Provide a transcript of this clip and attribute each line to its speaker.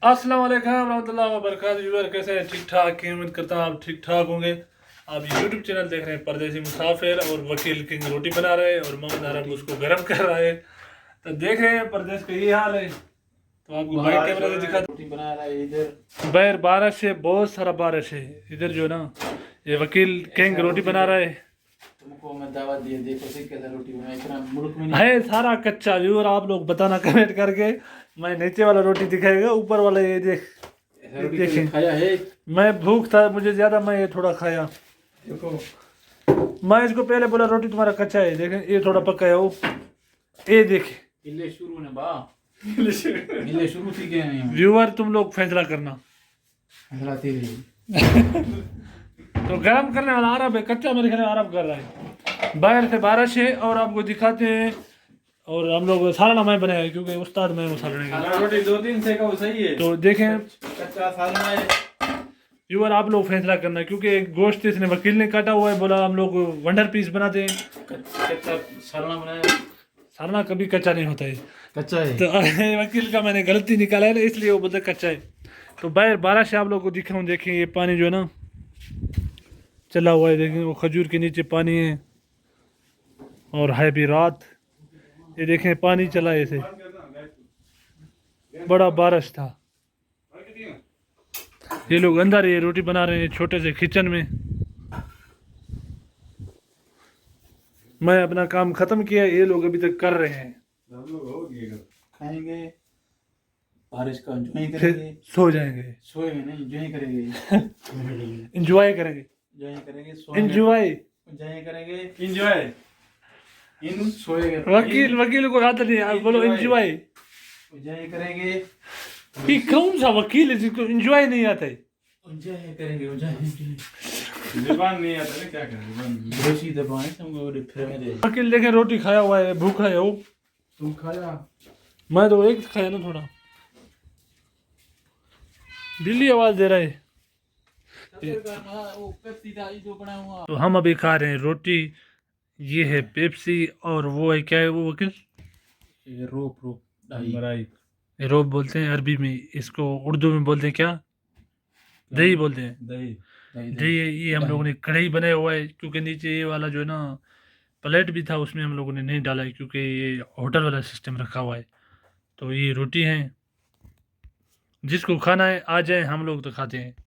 Speaker 1: अस्सलाम वालेकुम रहमतुल्लाहि व बरकातहू। व्यूअर कैसे हैं? ठीक ठाक की उम्मीद करता हूँ आप ठीक ठाक होंगे। आप यूट्यूब चैनल देख रहे हैं परदेसी मुसाफिर, और वकील किंग रोटी बना रहे हैं और मोहम्मद अरब उसको गर्म कर रहा है। तो देख रहे हैं परदेश का ये हाल है। तो आपको बैक कैमरा से दिखा
Speaker 2: रोटी बना रहा है इधर।
Speaker 1: बैर बारिश है, बहुत सारा बारिश है इधर जो ना। ये वकील किंग रोटी बना रहा है।
Speaker 2: तुमको मैं दावत दिए, देखो से कैसा रोटी बना, इतना मुल्क में नहीं
Speaker 1: है सारा कच्चा। व्यूअर आप लोग बताना कमेंट करके। मैं नीचे वाला रोटी दिखाएगा, ऊपर वाला ये देख
Speaker 2: ऐसा रोटी
Speaker 1: देखें।
Speaker 2: कभी खाया है?
Speaker 1: मैं भूख था मुझे ज्यादा, मैं ये थोड़ा खाया।
Speaker 2: देखो
Speaker 1: मैं इसको पहले बोला रोटी तुम्हारा कच्चा है, देखें ये थोड़ा पक्का है। वो ये देखे
Speaker 2: हिले शुरू ने बा हिले शुरू थी के नहीं
Speaker 1: व्यूअर, तुम लोग फैसला करना।
Speaker 2: हलाती रही।
Speaker 1: तो गर्म करने वाला अरब है, कच्चा मेरे ख्याल में अरब कर रहा है। बाहर से बारिश है और आपको दिखाते हैं। और हम लोग सालाना मैं बनाया क्योंकि उस्ताद मैं मसाला का।
Speaker 2: रोटी 2-3 से का सही है,
Speaker 1: तो देखें
Speaker 2: कच्चा साल में।
Speaker 1: व्यूअर, आप लोग फैसला करना क्योंकि एक गोश्त इसने वकील ने काटा हुआ है, बोला हम लोग वंडर पीस बनाते हैं।
Speaker 2: कच्चा सालना बनाया,
Speaker 1: सालाना कभी कच्चा नहीं होता है।
Speaker 2: कच्चा है।
Speaker 1: तो वकील का मैंने गलती निकाला है ना, इसलिए वो बोलते कच्चा है। तो बाहर बारिश से आप लोग को दिखाऊं, देखें ये पानी जो है ना चला हुआ है। देखें वो खजूर के नीचे पानी है और है भी रात। ये देखें पानी चला है ऐसे, बड़ा बारिश था। ये लोग अंदर ये रोटी बना रहे हैं छोटे से किचन में। मैं अपना काम खत्म किया, ये लोग अभी तक कर रहे हैं।
Speaker 2: खाएंगे, बारिश का एंजॉय
Speaker 1: फिर
Speaker 2: करेंगे।
Speaker 1: सो जाएंगे।
Speaker 2: सोएंगे नहीं, एंजॉय करेंगे।
Speaker 1: एंजॉय करेंगे।
Speaker 2: एंजॉय करेंगे, सोएंगे।
Speaker 1: एंजॉय
Speaker 2: एंजॉय करेंगे, एंजॉय इन सोएंगे।
Speaker 1: वकील को आता नहीं, आप बोलो एंजॉय।
Speaker 2: एंजॉय करेंगे,
Speaker 1: ये कौन सा वकील है जिसको एंजॉय नहीं आता है?
Speaker 2: एंजॉय करेंगे, एंजॉय।
Speaker 3: जुबान नहीं आता ना, क्या करें जुबान।
Speaker 2: रोटी दबाएं तुमको फिर में दे।
Speaker 1: वकील देखें रोटी खाया हुआ है, भूखा है वो।
Speaker 2: तुम खाया?
Speaker 1: मैं तो एक खाया ना थोड़ा। दिल्ली आवाज दे रहा है।
Speaker 2: वो पेप्सी था जो बना हुआ।
Speaker 1: तो हम अभी खा रहे हैं रोटी। ये है पेप्सी और वो है क्या है वो वकील?
Speaker 2: ये रोप रोप दही।
Speaker 3: मलाई
Speaker 1: रोब बोलते हैं अरबी में, इसको उर्दू में बोलते हैं क्या? दही बोलते हैं।
Speaker 3: दही।
Speaker 1: दही। ये हम लोगों ने कढ़ाई बनाया हुआ है क्योंकि नीचे ये वाला जो है ना प्लेट भी था, उसमें हम लोगों ने नहीं डाला है क्योंकि ये होटल वाला सिस्टम रखा हुआ है। तो ये रोटी है, जिसको खाना है आ जाए, हम लोग तो खाते हैं।